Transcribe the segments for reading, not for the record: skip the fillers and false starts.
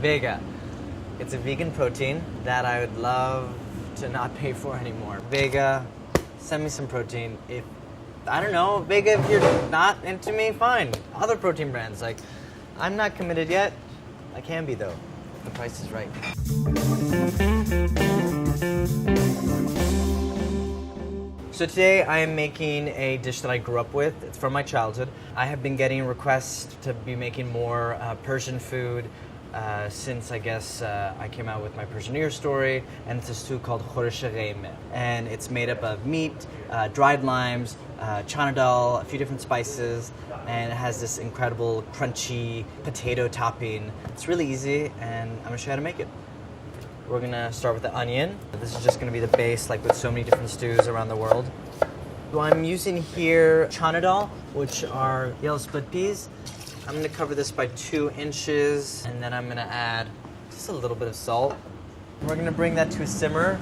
Vega. It's a vegan protein that I would love to not pay for anymore. Vega, send me some protein. If I don't know, Vega, if you're not into me, fine. Other protein brands, like, I'm not committed yet. I can be though, if the price is right. So today I am making a dish that I grew up with. It's from my childhood. I have been getting requests to be making more Persian food since I guess I came out with my Persian New Year story, and it's a stew called Gheymeh. And it's made up of meat, dried limes, chana dal, a few different spices, and it has this incredible crunchy potato topping. It's really easy, and I'm gonna show you how to make it. We're gonna start with the onion. This is just gonna be the base, like with so many different stews around the world. So I'm using here chana dal, which are yellow split peas. I'm gonna cover this by 2 inches, and then I'm gonna add just a little bit of salt. We're gonna bring that to a simmer.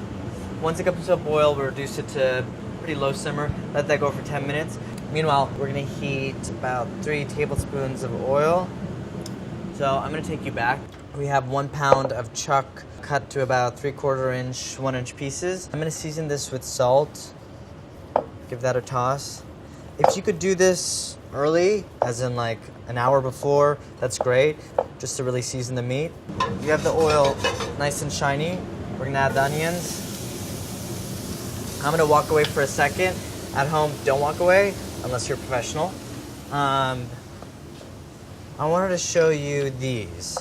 Once it comes to a boil, we'll reduce it to pretty low simmer. Let that go for 10 minutes. Meanwhile, we're gonna heat about 3 tablespoons of oil. So I'm gonna take you back. We have 1 pound of chuck cut to about 3/4 inch, 1 inch pieces. I'm gonna season this with salt. Give that a toss. If you could do this early, as in like an hour before, that's great, just to really season the meat. You have the oil nice and shiny. We're gonna add the onions. I'm gonna walk away for a second. At home, don't walk away unless you're a professional. I wanted to show you these.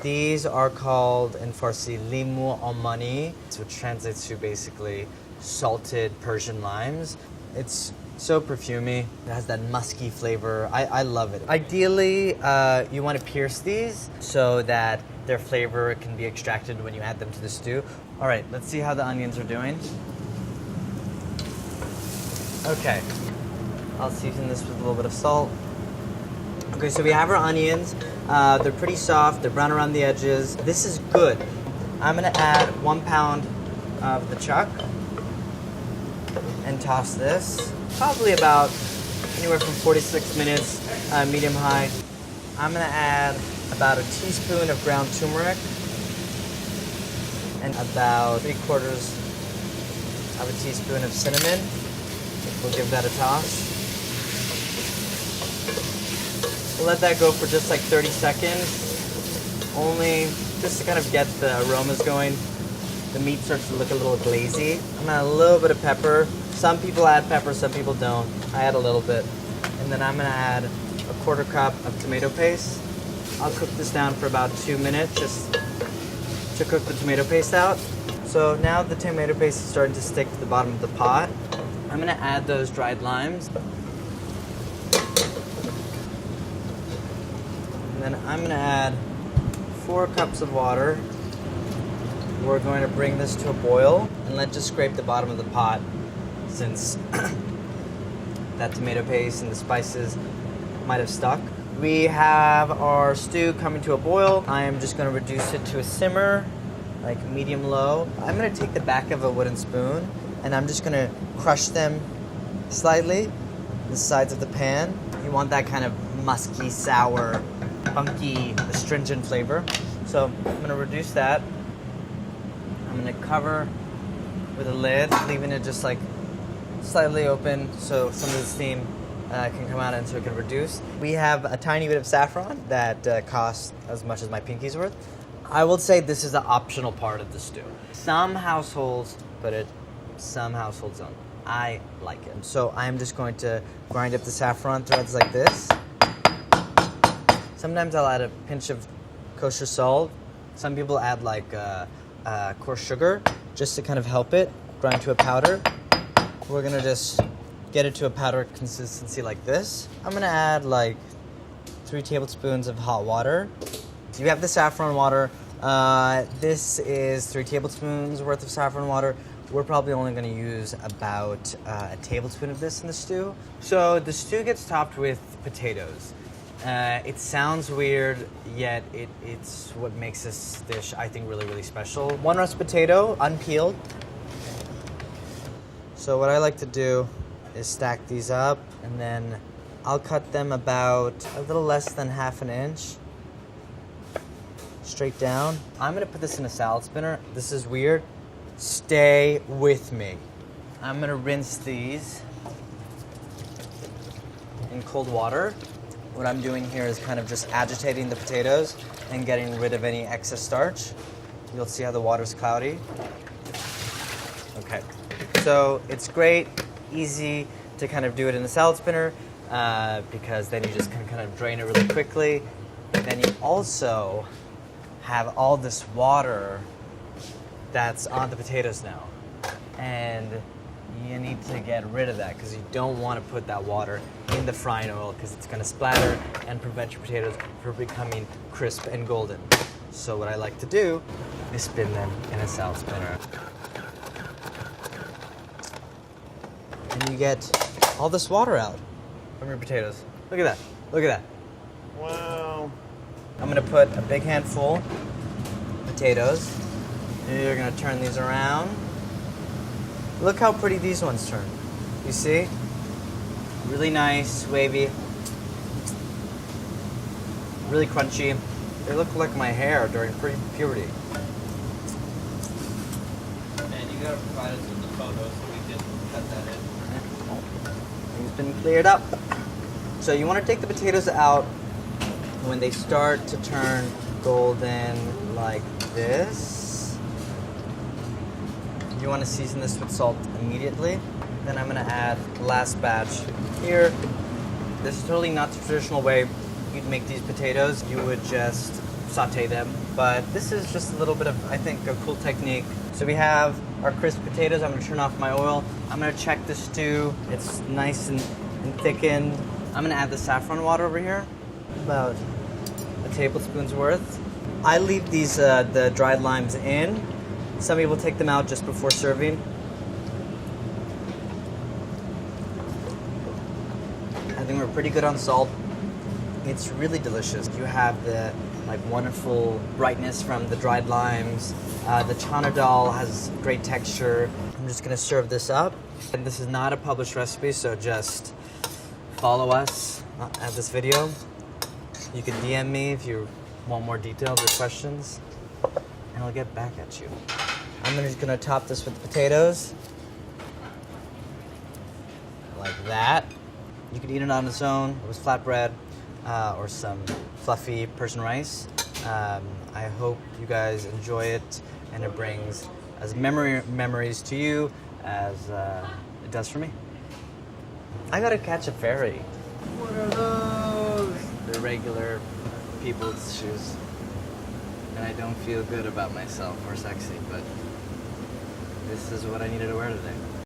These are called in Farsi limu omani, which translates to basically salted Persian limes. It's so perfumey. It has that musky flavor. I love it. Ideally, you want to pierce these so that their flavor can be extracted when you add them to the stew. All right, let's see how the onions are doing. Okay, I'll season this with a little bit of salt. Okay, so we have our onions. They're pretty soft. They're brown around the edges. This is good. I'm gonna add 1 pound of the chuck and toss this. Probably about anywhere from 4 to 6 minutes, medium high. I'm gonna add about a teaspoon of ground turmeric and about 3/4 of a teaspoon of cinnamon. We'll give that a toss. We'll let that go for just like 30 seconds, only just to kind of get the aromas going. The meat starts to look a little glazy. I'm gonna add a little bit of pepper. Some people add pepper, some people don't. I add a little bit. And then I'm gonna add a 1/4 cup of tomato paste. I'll cook this down for about 2 minutes just to cook the tomato paste out. So now the tomato paste is starting to stick to the bottom of the pot. I'm gonna add those dried limes. And then I'm gonna add 4 cups of water. We're going to bring this to a boil and let's just scrape the bottom of the pot since that tomato paste and the spices might have stuck. We have our stew coming to a boil. I am just gonna reduce it to a simmer, like medium low. I'm gonna take the back of a wooden spoon and I'm just gonna crush them slightly, the sides of the pan. You want that kind of musky, sour, funky, astringent flavor. So I'm gonna reduce that. I'm gonna cover with a lid, leaving it just like slightly open so some of the steam can come out and so it can reduce. We have a tiny bit of saffron that costs as much as my pinky's worth. I will say this is the optional part of the stew. Some households put it, some households don't. I like it. So I'm just going to grind up the saffron threads like this. Sometimes I'll add a pinch of kosher salt. Some people add like coarse sugar just to kind of help it grind to a powder. We're gonna just get it to a powder consistency like this. I'm gonna add like 3 tablespoons of hot water. You have the saffron water. This is 3 tablespoons worth of saffron water. We're probably only going to use about a tablespoon of this in the stew. So the stew gets topped with potatoes. It sounds weird, yet it's what makes this dish, I think, really, really special. 1 russet potato, unpeeled. So what I like to do is stack these up, and then I'll cut them about a little less than 1/2 inch. straight down. I'm gonna put this in a salad spinner. This is weird. Stay with me. I'm gonna rinse these in cold water. What I'm doing here is kind of just agitating the potatoes and getting rid of any excess starch. You'll see how the water's cloudy. Okay, so it's great, easy to kind of do it in a salad spinner because then you just can kind of drain it really quickly. And then you also have all this water that's on the potatoes now. And you need to get rid of that because you don't want to put that water in the frying oil because it's going to splatter and prevent your potatoes from becoming crisp and golden. So what I like to do is spin them in a salad spinner. And you get all this water out from your potatoes. Look at that. Look at that. Wow. I'm going to put a big handful of potatoes. And you're going to turn these around. Look how pretty these ones turn. You see? Really nice, wavy. Really crunchy. They look like my hair during puberty. And you gotta provide us with the photo so we can cut that in. Things been cleared up. So you want to take the potatoes out when they start to turn golden like this. You want to season this with salt immediately. Then I'm going to add the last batch here. This is totally not the traditional way you'd make these potatoes. You would just saute them. But this is just a little bit of, I think, a cool technique. So we have our crisp potatoes. I'm going to turn off my oil. I'm going to check the stew. It's nice and thickened. I'm going to add the saffron water over here, about a tablespoon's worth. I leave these the dried limes in. Some people take them out just before serving. I think we're pretty good on salt. It's really delicious. You have the wonderful brightness from the dried limes. The chana dal has great texture. I'm just gonna serve this up. And this is not a published recipe, so just follow us at this video. You can DM me if you want more details or questions, and I'll get back at you. I'm just gonna top this with potatoes, like that. You can eat it on its own with flatbread or some fluffy Persian rice. I hope you guys enjoy it and it brings as memories to you as it does for me. I gotta catch a ferry. What are those? They're regular people's shoes. And I don't feel good about myself or sexy, but this is what I needed to wear today.